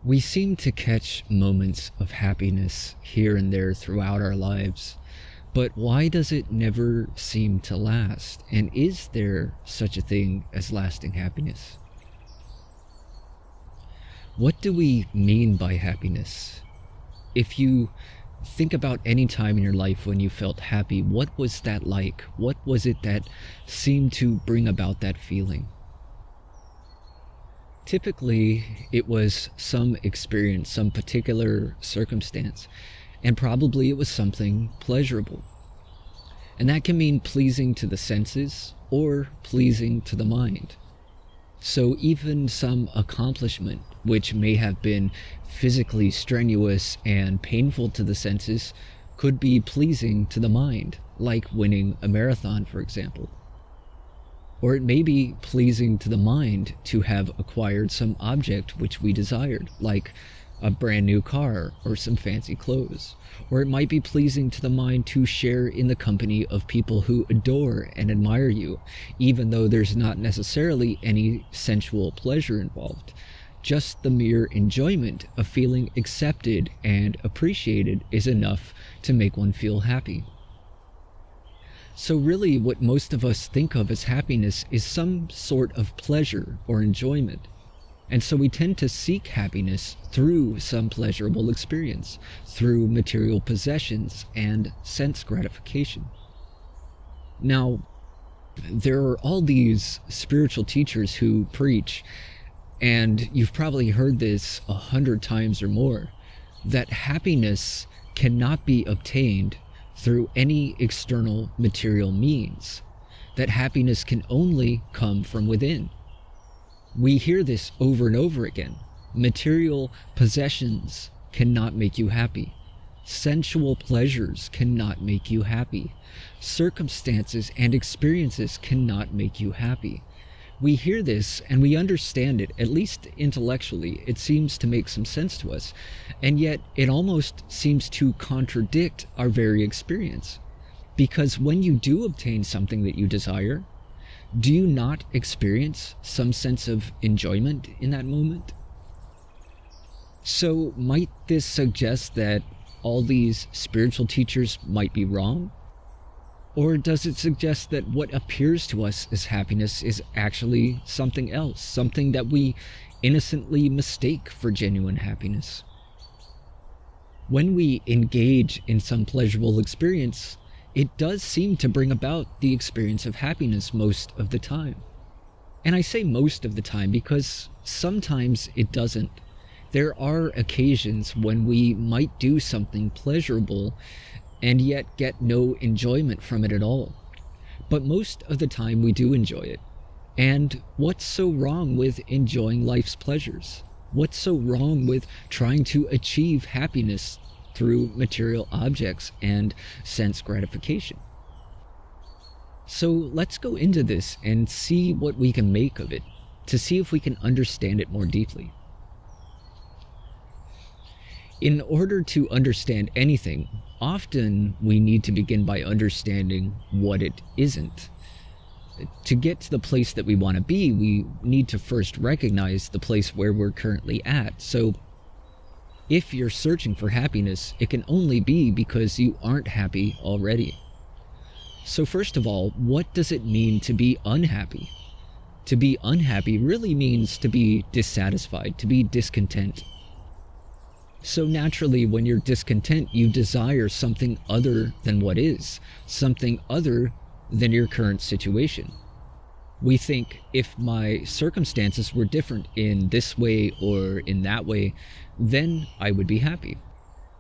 We seem to catch moments of happiness here and there throughout our lives, but why does it never seem to last? And is there such a thing as lasting happiness? What do we mean by happiness? If you think about any time in your life when you felt happy, what was that like? What was it that seemed to bring about that feeling? Typically, it was some experience, some particular circumstance, and probably it was something pleasurable. And that can mean pleasing to the senses or pleasing to the mind. So even some accomplishment, which may have been physically strenuous and painful to the senses, could be pleasing to the mind, like winning a marathon, for example. Or it may be pleasing to the mind to have acquired some object which we desired, like a brand new car or some fancy clothes. Or it might be pleasing to the mind to share in the company of people who adore and admire you, even though there's not necessarily any sensual pleasure involved. Just the mere enjoyment of feeling accepted and appreciated is enough to make one feel happy. So really what most of us think of as happiness is some sort of pleasure or enjoyment. And so we tend to seek happiness through some pleasurable experience, through material possessions and sense gratification. Now, there are all these spiritual teachers who preach, and you've probably heard this 100 times or more, that happiness cannot be obtained through any external material means, that happiness can only come from within. We hear this over and over again. Material possessions cannot make you happy. Sensual pleasures cannot make you happy. Circumstances and experiences cannot make you happy. We hear this and we understand it, at least intellectually. It seems to make some sense to us, and yet it almost seems to contradict our very experience. Because when you do obtain something that you desire, do you not experience some sense of enjoyment in that moment? So might this suggest that all these spiritual teachers might be wrong? Or does it suggest that what appears to us as happiness is actually something else, something that we innocently mistake for genuine happiness? When we engage in some pleasurable experience, it does seem to bring about the experience of happiness most of the time. And I say most of the time because sometimes it doesn't. There are occasions when we might do something pleasurable and yet get no enjoyment from it at all. But most of the time we do enjoy it. And what's so wrong with enjoying life's pleasures? What's so wrong with trying to achieve happiness through material objects and sense gratification? So let's go into this and see what we can make of it, to see if we can understand it more deeply. In order to understand anything, often we need to begin by understanding what it isn't. To get to the place that we want to be, we need to first recognize the place where we're currently at. So if you're searching for happiness, it can only be because you aren't happy already. So first of all, what does it mean to be unhappy? To be unhappy really means to be dissatisfied, to be discontent. So naturally, when you're discontent, you desire something other than what is, something other than your current situation. We think, if my circumstances were different in this way or in that way, then I would be happy.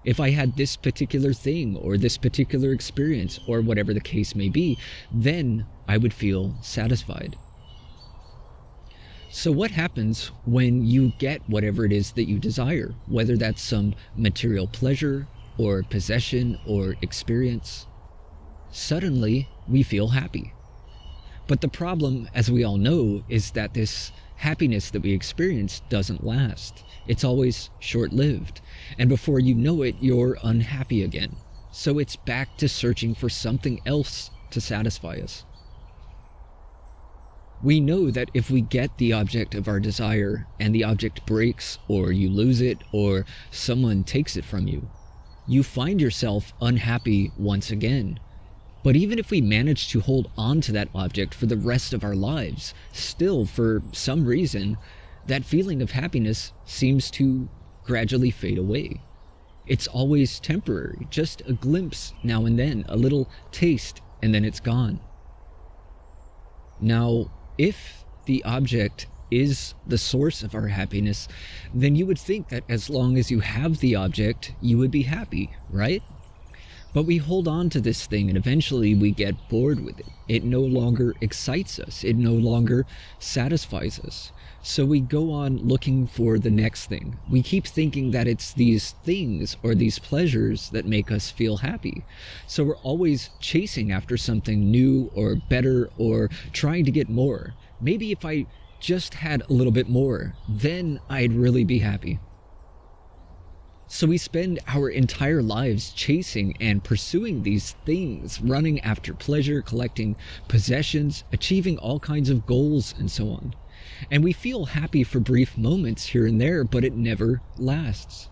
If I had this particular thing or this particular experience or whatever the case may be, then I would feel satisfied. So what happens when you get whatever it is that you desire, whether that's some material pleasure or possession or experience? Suddenly, we feel happy. But the problem, as we all know, is that this happiness that we experience doesn't last. It's always short-lived, and before you know it, you're unhappy again. So it's back to searching for something else to satisfy us. We know that if we get the object of our desire and the object breaks, or you lose it, or someone takes it from you, you find yourself unhappy once again. But even if we manage to hold on to that object for the rest of our lives, still, for some reason, that feeling of happiness seems to gradually fade away. It's always temporary, just a glimpse now and then, a little taste, and then it's gone. Now, if the object is the source of our happiness, then you would think that as long as you have the object, you would be happy, right? But we hold on to this thing and eventually we get bored with it. It no longer excites us. It no longer satisfies us. So we go on looking for the next thing. We keep thinking that it's these things or these pleasures that make us feel happy. So we're always chasing after something new or better or trying to get more. Maybe if I just had a little bit more, then I'd really be happy. So we spend our entire lives chasing and pursuing these things, running after pleasure, collecting possessions, achieving all kinds of goals, and so on. And we feel happy for brief moments here and there, but it never lasts.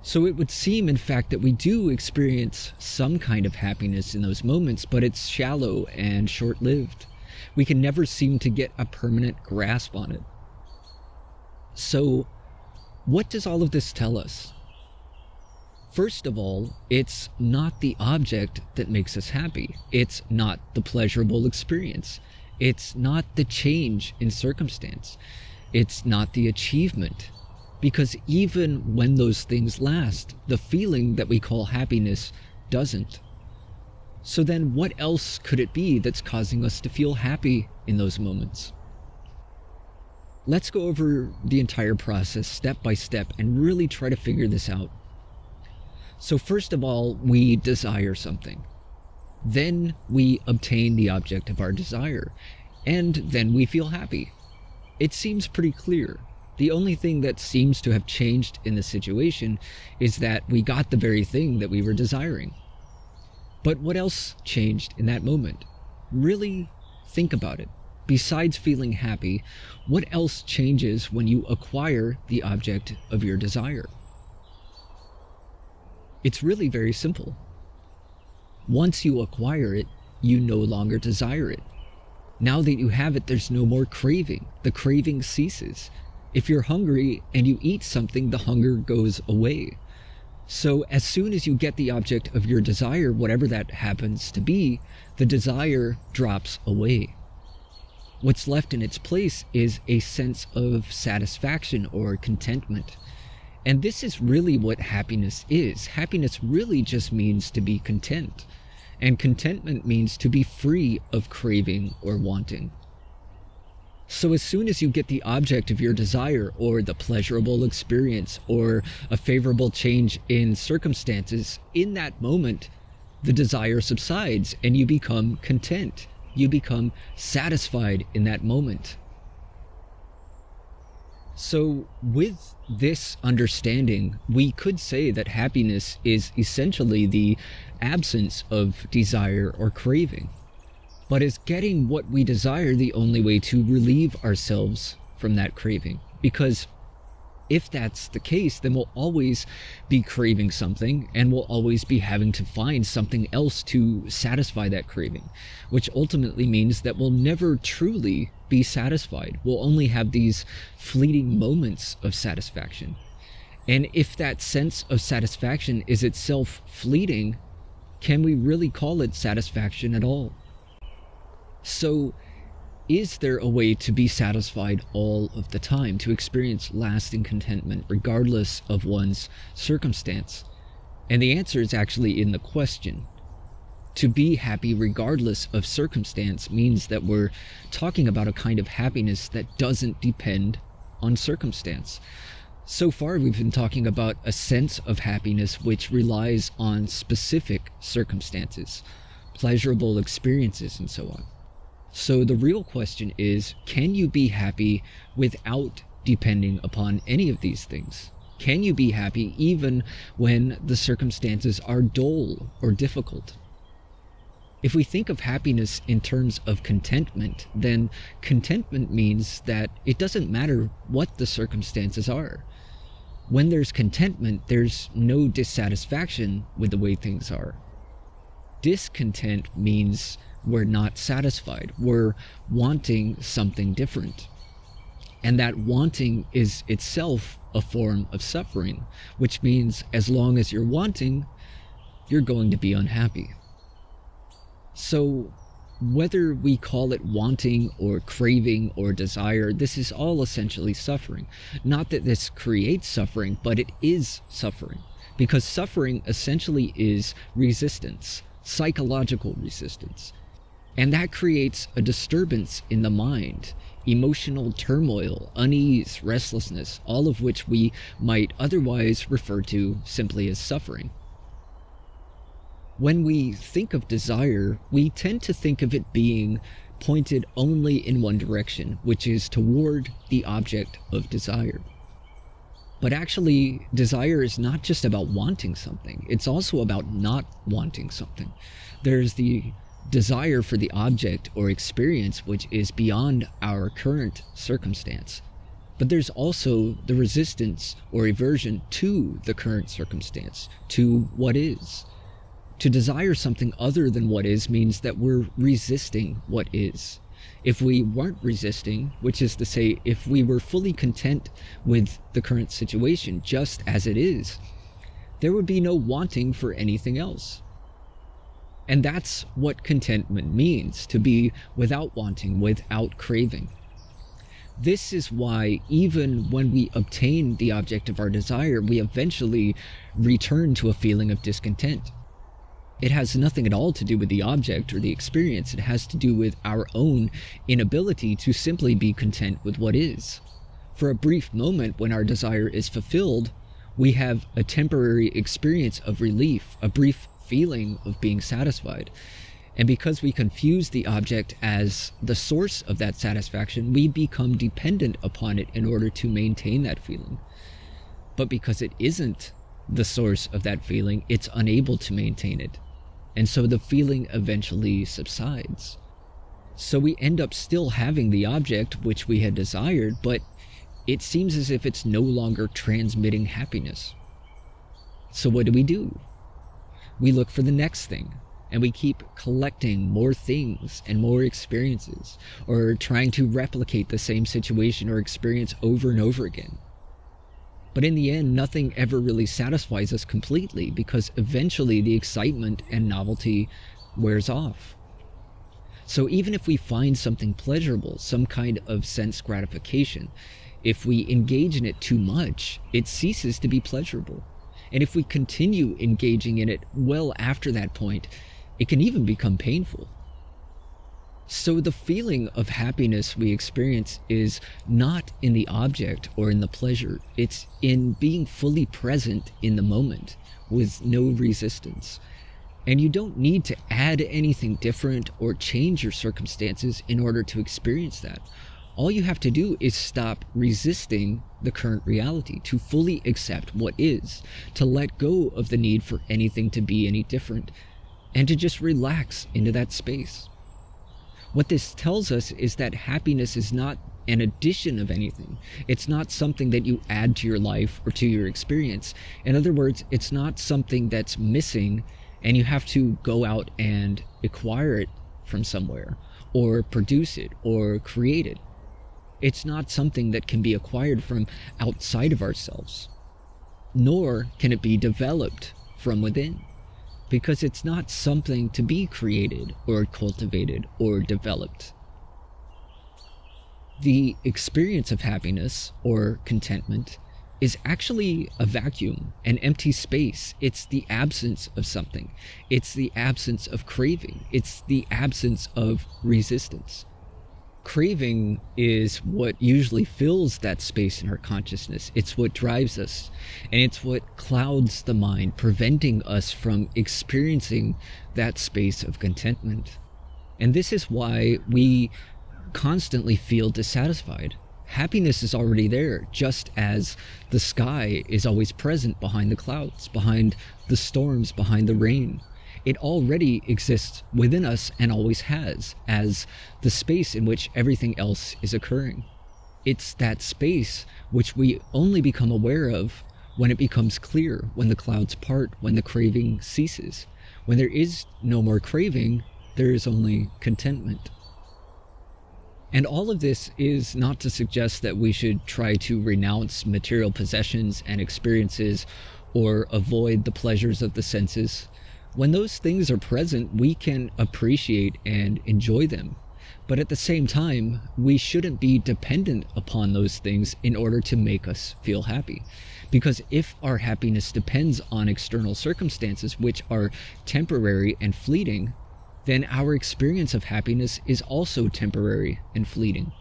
So it would seem, in fact, that we do experience some kind of happiness in those moments, but it's shallow and short-lived. We can never seem to get a permanent grasp on it. So, what does all of this tell us? First of all, it's not the object that makes us happy. It's not the pleasurable experience. It's not the change in circumstance. It's not the achievement. Because even when those things last, the feeling that we call happiness doesn't. So then what else could it be that's causing us to feel happy in those moments? Let's go over the entire process step by step and really try to figure this out. So first of all, we desire something. Then we obtain the object of our desire. And then we feel happy. It seems pretty clear. The only thing that seems to have changed in the situation is that we got the very thing that we were desiring. But what else changed in that moment? Really think about it. Besides feeling happy, what else changes when you acquire the object of your desire? It's really very simple. Once you acquire it, you no longer desire it. Now that you have it, there's no more craving. The craving ceases. If you're hungry and you eat something, the hunger goes away. So as soon as you get the object of your desire, whatever that happens to be, the desire drops away. What's left in its place is a sense of satisfaction or contentment. And this is really what happiness is. Happiness really just means to be content. And contentment means to be free of craving or wanting. So as soon as you get the object of your desire, or the pleasurable experience, or a favorable change in circumstances, in that moment, the desire subsides and you become content. You become satisfied in that moment. So with this understanding, we could say that happiness is essentially the absence of desire or craving. But is getting what we desire the only way to relieve ourselves from that craving? Because if that's the case, then we'll always be craving something and we'll always be having to find something else to satisfy that craving, which ultimately means that we'll never truly be satisfied. We'll only have these fleeting moments of satisfaction. And if that sense of satisfaction is itself fleeting, can we really call it satisfaction at all? So, is there a way to be satisfied all of the time, to experience lasting contentment regardless of one's circumstance? And the answer is actually in the question. To be happy regardless of circumstance means that we're talking about a kind of happiness that doesn't depend on circumstance. So far, we've been talking about a sense of happiness which relies on specific circumstances, pleasurable experiences, and so on. So the real question is, can you be happy without depending upon any of these things? Can you be happy even when the circumstances are dull or difficult? If we think of happiness in terms of contentment, then contentment means that it doesn't matter what the circumstances are. When there's contentment, there's no dissatisfaction with the way things are. Discontent means we're not satisfied. We're wanting something different. And that wanting is itself a form of suffering, which means as long as you're wanting, you're going to be unhappy. So whether we call it wanting or craving or desire, this is all essentially suffering. Not that this creates suffering, but it is suffering. Because suffering essentially is resistance, psychological resistance. And that creates a disturbance in the mind, emotional turmoil, unease, restlessness, all of which we might otherwise refer to simply as suffering. When we think of desire, we tend to think of it being pointed only in one direction, which is toward the object of desire. But actually, desire is not just about wanting something, it's also about not wanting something. There's the desire for the object or experience which is beyond our current circumstance. But there's also the resistance or aversion to the current circumstance, to what is. To desire something other than what is means that we're resisting what is. If we weren't resisting, which is to say, if we were fully content with the current situation just as it is, there would be no wanting for anything else. And that's what contentment means, to be without wanting, without craving. This is why even when we obtain the object of our desire, we eventually return to a feeling of discontent. It has nothing at all to do with the object or the experience. It has to do with our own inability to simply be content with what is. For a brief moment, when our desire is fulfilled, we have a temporary experience of relief, a brief feeling of being satisfied. And because we confuse the object as the source of that satisfaction, we become dependent upon it in order to maintain that feeling. But because it isn't the source of that feeling, it's unable to maintain it. And so the feeling eventually subsides. So we end up still having the object which we had desired, but it seems as if it's no longer transmitting happiness. So what do? We look for the next thing, and we keep collecting more things and more experiences, or trying to replicate the same situation or experience over and over again. But in the end, nothing ever really satisfies us completely, because eventually the excitement and novelty wears off. So even if we find something pleasurable, some kind of sense gratification, if we engage in it too much, it ceases to be pleasurable. And if we continue engaging in it well after that point, it can even become painful. So the feeling of happiness we experience is not in the object or in the pleasure. It's in being fully present in the moment with no resistance. And you don't need to add anything different or change your circumstances in order to experience that. All you have to do is stop resisting the current reality, to fully accept what is, to let go of the need for anything to be any different, and to just relax into that space. What this tells us is that happiness is not an addition of anything. It's not something that you add to your life or to your experience. In other words, it's not something that's missing and you have to go out and acquire it from somewhere, or produce it, or create it. It's not something that can be acquired from outside of ourselves, nor can it be developed from within. Because it's not something to be created or cultivated or developed. The experience of happiness or contentment is actually a vacuum, an empty space. It's the absence of something. It's the absence of craving. It's the absence of resistance. Craving is what usually fills that space in our consciousness. It's what drives us, and it's what clouds the mind, preventing us from experiencing that space of contentment. And this is why we constantly feel dissatisfied. Happiness is already there, just as the sky is always present behind the clouds, behind the storms, behind the rain. It already exists within us and always has, as the space in which everything else is occurring. It's that space which we only become aware of when it becomes clear, when the clouds part, when the craving ceases. When there is no more craving, there is only contentment. And all of this is not to suggest that we should try to renounce material possessions and experiences or avoid the pleasures of the senses. When those things are present, we can appreciate and enjoy them. But at the same time, we shouldn't be dependent upon those things in order to make us feel happy. Because if our happiness depends on external circumstances, which are temporary and fleeting, then our experience of happiness is also temporary and fleeting.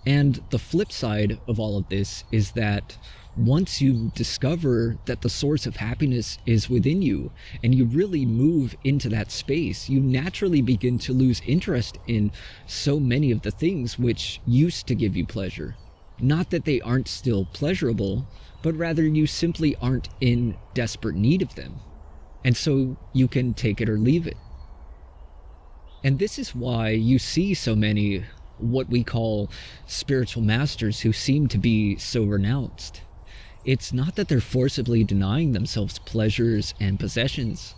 And the flip side of all of this is that once you discover that the source of happiness is within you and you really move into that space, you naturally begin to lose interest in so many of the things which used to give you pleasure. Not that they aren't still pleasurable, but rather you simply aren't in desperate need of them. And so you can take it or leave it. And this is why you see so many what we call spiritual masters who seem to be so renounced. It's not that they're forcibly denying themselves pleasures and possessions.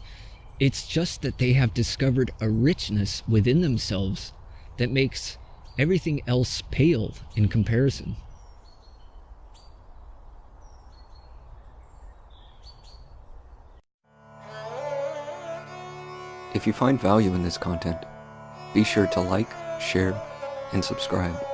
It's just that they have discovered a richness within themselves that makes everything else pale in comparison. If you find value in this content, be sure to like, share, and subscribe.